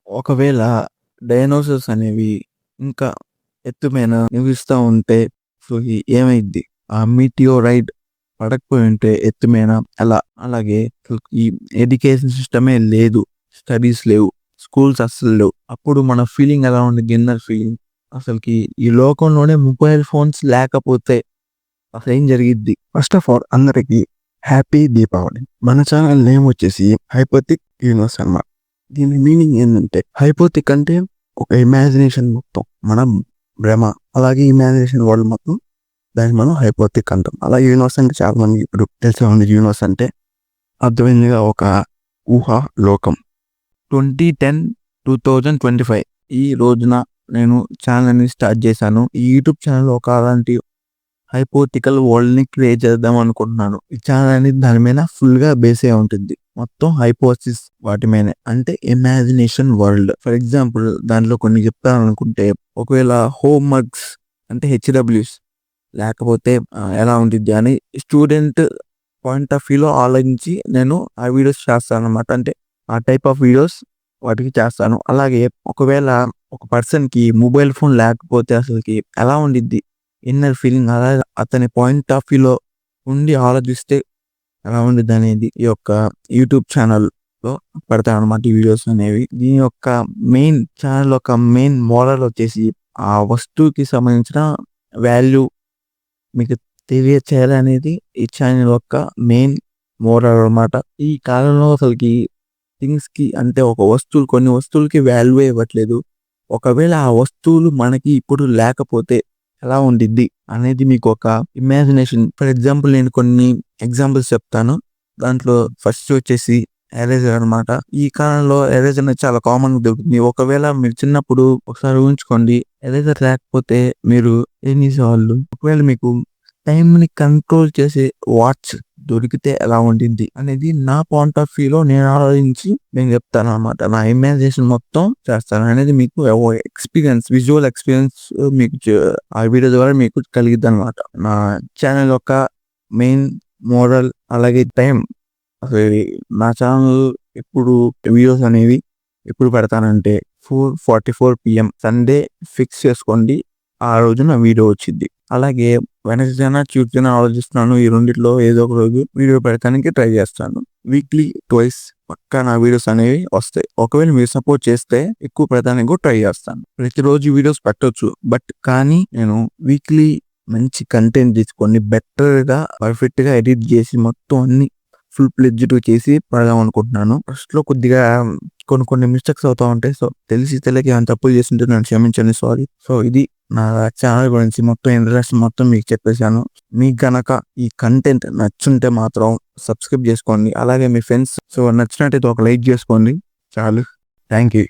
ఒకవేళ డైనోసార్స్ అనేవి ఇంకా ఎత్తుమైన నివసిస్తా ఉంటే ఏమైద్ది? ఆ మీటియోరైడ్ పడకపోయి ఉంటే ఎత్తుమైన అలాగే ఈ ఎడ్యుకేషన్ సిస్టమే లేదు. స్టడీస్ లేవు. స్కూల్స్ అస్సలు లేవు. అప్పుడు మన ఫీలింగ్ ఎలా ఉండిద్ది? Inner feeling. అసలుకి ఈ లోకంలోనే మొబైల్ ఫోన్స్ లేకపోతే అసలేం జరిగిద్ది? ఫస్ట్ ఆఫ్ ఆల్ అందరికి హ్యాపీ దీపావళి. మన ఛానల్ నేమ్ వచ్చేసి హైపోథిక్ యూనివర్స్ అన్నమాట. దీని మీనింగ్ ఏంటంటే హైపోథిక్ అంటే ఒక ఇమాజినేషన్ మొత్తం మన భ్రమ, అలాగే ఇమాజినేషన్ వరల్డ్ మొత్తం దాన్ని మనం హైపోథిక్ అంటాం. అలా యూనివర్స్ అంటే చాలా మంది ఇప్పుడు తెలిసే ఉంది. యూనివర్స్ అంటే అర్థమైందిగా ఒక ఊహా లోకం. 2010, 2025 ఈ రోజున నేను ఛానల్ని స్టార్ట్ చేశాను. ఈ యూట్యూబ్ ఛానల్ ఒక అలాంటి హైపోథికల్ వరల్డ్ని క్రియేట్ చేద్దాం అనుకుంటున్నాను. ఈ ఛానల్ అనేది దాని మీద ఫుల్గా బేస్ అయి ఉంటుంది. మొత్తం హైపోథిసిస్ వాటి మీదనే, అంటే ఇమాజినేషన్ వరల్డ్. ఫర్ ఎగ్జాంపుల్ దాంట్లో కొన్ని చెప్తాను అనుకుంటే, ఒకవేళ హోమ్ వర్క్స్ అంటే హెచ్డబ్ల్యూస్ లేకపోతే ఎలా ఉంటుంది అని స్టూడెంట్ పాయింట్ ఆఫ్ వ్యూలో ఆలోచించి నేను ఆ వీడియోస్ చేస్తాను అనమాట. అంటే ఆ టైప్ ఆఫ్ వీడియోస్ వాటికి చేస్తాను. అలాగే ఒకవేళ ఒక పర్సన్కి మొబైల్ ఫోన్ లేకపోతే అసలుకి ఎలా ఉండిద్ది ఇన్నర్ ఫీలింగ్, అలాగే అతని పాయింట్ ఆఫ్ వ్యూలో ఉండి ఆలోచిస్తే ఎలా ఉండిద్ది అనేది ఈ యొక్క యూట్యూబ్ ఛానల్లో పెడతాను అనమాట ఈ వీడియోస్ అనేవి. దీని యొక్క మెయిన్ ఛానల్ యొక్క మెయిన్ మోడల్ వచ్చేసి ఆ వస్తువుకి సంబంధించిన వాల్యూ మీకు తెలియచేయాలనేది ఈ ఛానల్ యొక్క మెయిన్ మోడల్ అనమాట. ఈ కాలంలో అసలుకి థింగ్స్కి అంటే కొన్ని వస్తువులకి వాల్యూ ఇవ్వట్లేదు. ఒకవేళ ఆ వస్తువులు మనకి ఇప్పుడు లేకపోతే ఎలా ఉండిద్ది అనేది మీకు ఒక ఇమాజినేషన్. ఫర్ ఎగ్జాంపుల్ నేను కొన్ని ఎగ్జాంపుల్స్ చెప్తాను. దాంట్లో ఫస్ట్ వచ్చేసి ఎరేజర్ అనమాట. ఈ కాలంలో ఎరేజర్ అనేది చాలా కామన్ గా దొరుకుతుంది. ఒకవేళ మీరు చిన్నప్పుడు ఒకసారి ఊహించుకోండి, ఎరేజర్ లేకపోతే మీరు ఏం చేసేవాళ్ళు? ఒకవేళ మీకు టైం ని కంట్రోల్ చేసే వాచ్ దొరికితే ఎలా ఉంటుంది అనేది నా పాయింట్ ఆఫ్ వ్యూలో నేను ఆలోచించి నేను చెప్తాను అనమాట. నా ఇమాజినేషన్ మొత్తం చేస్తాను అనేది మీకు ఎక్స్పీరియన్స్, విజువల్ ఎక్స్పీరియన్స్ మీకు ఆ వీడియో ద్వారా మీకు కలిగిద్ది అనమాట. నా ఛానల్ యొక్క మెయిన్ మోడల్ అలాగే టైం. అసలు నా ఛానల్ ఎప్పుడు వీడియోస్ అనేవి ఎప్పుడు పెడతానంటే 4:44 PM సండే ఫిక్స్ చేసుకోండి, ఆ రోజున వీడియో వచ్చింది. అలాగే వెనస్డేనా ట్యూస్డేనా ఆలోచిస్తున్నాను. ఈ రెండిట్లో ఏదో ఒక రోజు వీడియో పెడతానికి ట్రై చేస్తాను. వీక్లీ ట్వైస్ పక్కా నా వీడియోస్ అనేవి వస్తాయి. ఒకవేళ మీరు సపోర్ట్ చేస్తే ఎక్కువ పెడతానికి కూడా ట్రై చేస్తాను. ప్రతిరోజు వీడియోస్ పెట్టొచ్చు, బట్ కానీ నేను వీక్లీ మంచి కంటెంట్ తీసుకొని బెటర్ గా పర్ఫెక్ట్ గా ఎడిట్ చేసి మొత్తం అన్ని ఫుల్ ప్లెడ్జ్డ్ చేసి పెడదాం అనుకుంటున్నాను. ఫస్ట్ లో కొద్దిగా కొన్ని మిస్టేక్స్ అవుతా ఉంటాయి. సో తెలియక ఏమైనా తప్పులు చేస్తుంటే నన్ను క్షమించండి, సారీ. సో ఇది నా ఛానల్ గురించి మొత్తం ఇంట్రెస్ట్ మొత్తం మీకు చెప్పేశాను. మీకు గనక ఈ కంటెంట్ నచ్చుంటే మాత్రం సబ్స్క్రైబ్ చేసుకోండి. అలాగే మీ ఫ్రెండ్స్ నచ్చినట్టయితే ఒక లైక్ చేసుకోండి చాలు. Thank you.